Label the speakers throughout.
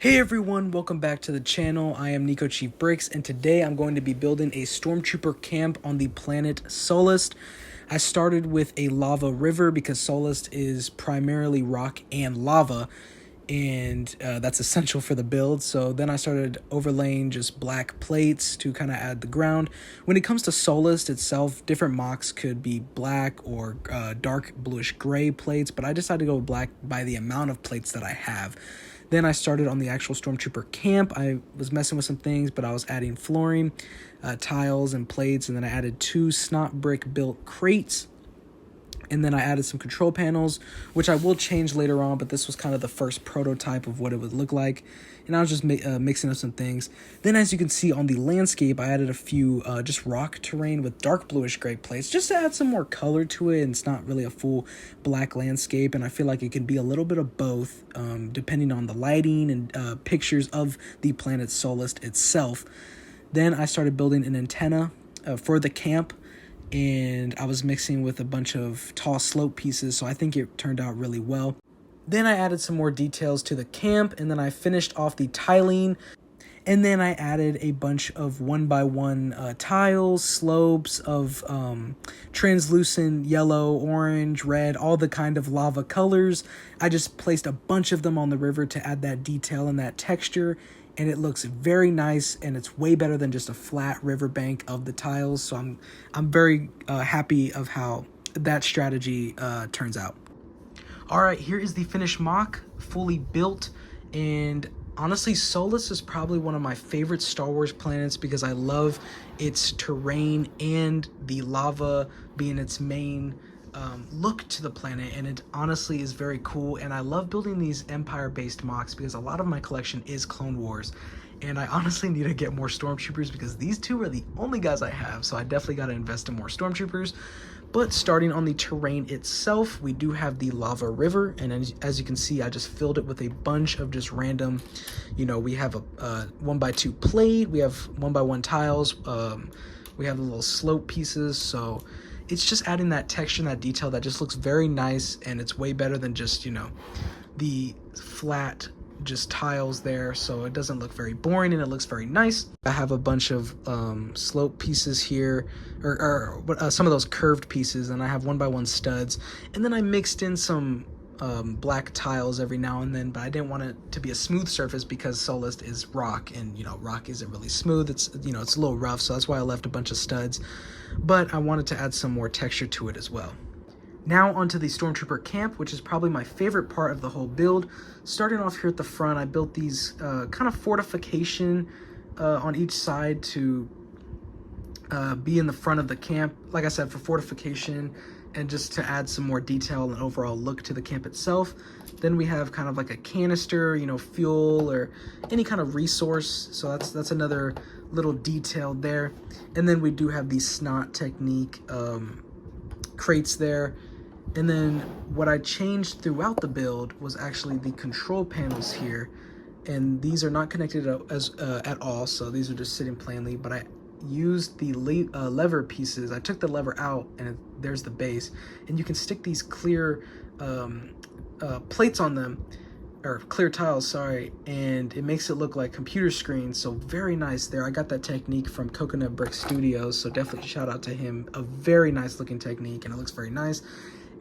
Speaker 1: Hey everyone, welcome back to the channel. I am Nico Chief Bricks, and today I'm going to be building a Stormtrooper camp on the planet Sullust. I started with a lava river because Sullust is primarily rock and lava, and that's essential for the build. So then I started overlaying just black plates to kind of add the ground. When it comes to Sullust itself, different mocks could be black or dark bluish gray plates, but I decided to go black by the amount of plates that I have. Then I started on the actual Stormtrooper camp. I was messing with some things, but I was adding flooring, tiles, and plates, and then I added 2 snot brick built crates. And then I added some control panels, which I will change later on, but this was kind of the first prototype of what it would look like. And I was just mixing up some things. Then, as you can see on the landscape, I added a few just rock terrain with dark bluish gray plates, just to add some more color to it. And it's not really a full black landscape, and I feel like it can be a little bit of both, depending on the lighting and pictures of the planet Sullust itself. Then I started building an antenna for the camp, and I was mixing with a bunch of tall slope pieces, so I think it turned out really well. Then I added some more details to the camp, and then I finished off the tiling, and then I added a bunch of 1x1 tiles, slopes of translucent yellow, orange, red, all the kind of lava colors. I just placed a bunch of them on the river to add that detail and that texture, and it looks very nice, and it's way better than just a flat riverbank of the tiles. So I'm very happy of how that strategy turns out. All right, here is the finished mock, fully built, and honestly, Sullust is probably one of my favorite Star Wars planets because I love its terrain and the lava being its main look to the planet, and it honestly is very cool. And I love building these Empire-based mocks because a lot of my collection is Clone Wars, and I honestly need to get more Stormtroopers because these two are the only guys I have, so I definitely got to invest in more Stormtroopers. But starting on the terrain itself, we do have the lava river, and as you can see, I just filled it with a bunch of just random, we have a 1x2 plate, we have 1x1 tiles, we have the little slope pieces, so it's just adding that texture and that detail that just looks very nice, and it's way better than just, the flat just tiles there, so it doesn't look very boring and it looks very nice. I have a bunch of slope pieces here, or some of those curved pieces, and I have 1x1 studs, and then I mixed in some black tiles every now and then, but I didn't want it to be a smooth surface because Sullust is rock, and rock isn't really smooth. It's it's a little rough, so that's why I left a bunch of studs, but I wanted to add some more texture to it as well. Now onto the Stormtrooper camp, which is probably my favorite part of the whole build. Starting off here at the front, I built these kind of fortification on each side to be in the front of the camp, like I said, for fortification and just to add some more detail and overall look to the camp itself. Then we have kind of like a canister, fuel or any kind of resource, so that's another little detail there. And then we do have the snot technique crates there. And then what I changed throughout the build was actually the control panels here, and these are not connected at all, so these are just sitting plainly, but I used the lever pieces. I took the lever out, and there's the base, and you can stick these clear plates on them, or clear tiles, sorry, and it makes it look like computer screens, so very nice there. I got that technique from Coconut Brick Studios, so definitely shout out to him. A very nice looking technique, and it looks very nice.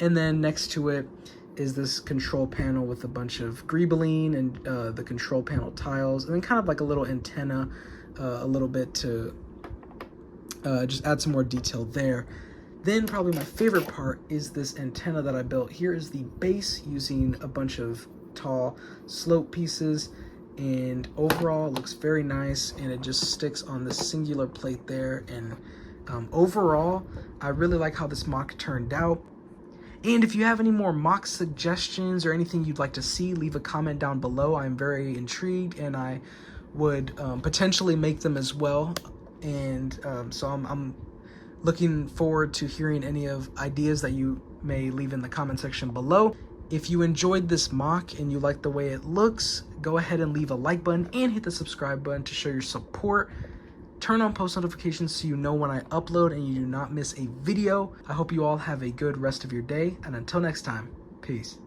Speaker 1: And then next to it is this control panel with a bunch of greebling and the control panel tiles, and then kind of like a little antenna, a little bit to just add some more detail there. Then probably my favorite part is this antenna that I built. Here is the base using a bunch of tall slope pieces, and overall it looks very nice, and it just sticks on this singular plate there. And overall, I really like how this mock turned out. And if you have any more mock suggestions or anything you'd like to see, leave a comment down below. I'm very intrigued, and I would potentially make them as well. And so I'm looking forward to hearing any of ideas that you may leave in the comment section below. If you enjoyed this mock and you like the way it looks, go ahead and leave a like button and hit the subscribe button to show your support. Turn on post notifications so you know when I upload and you do not miss a video. I hope you all have a good rest of your day, and until next time, peace.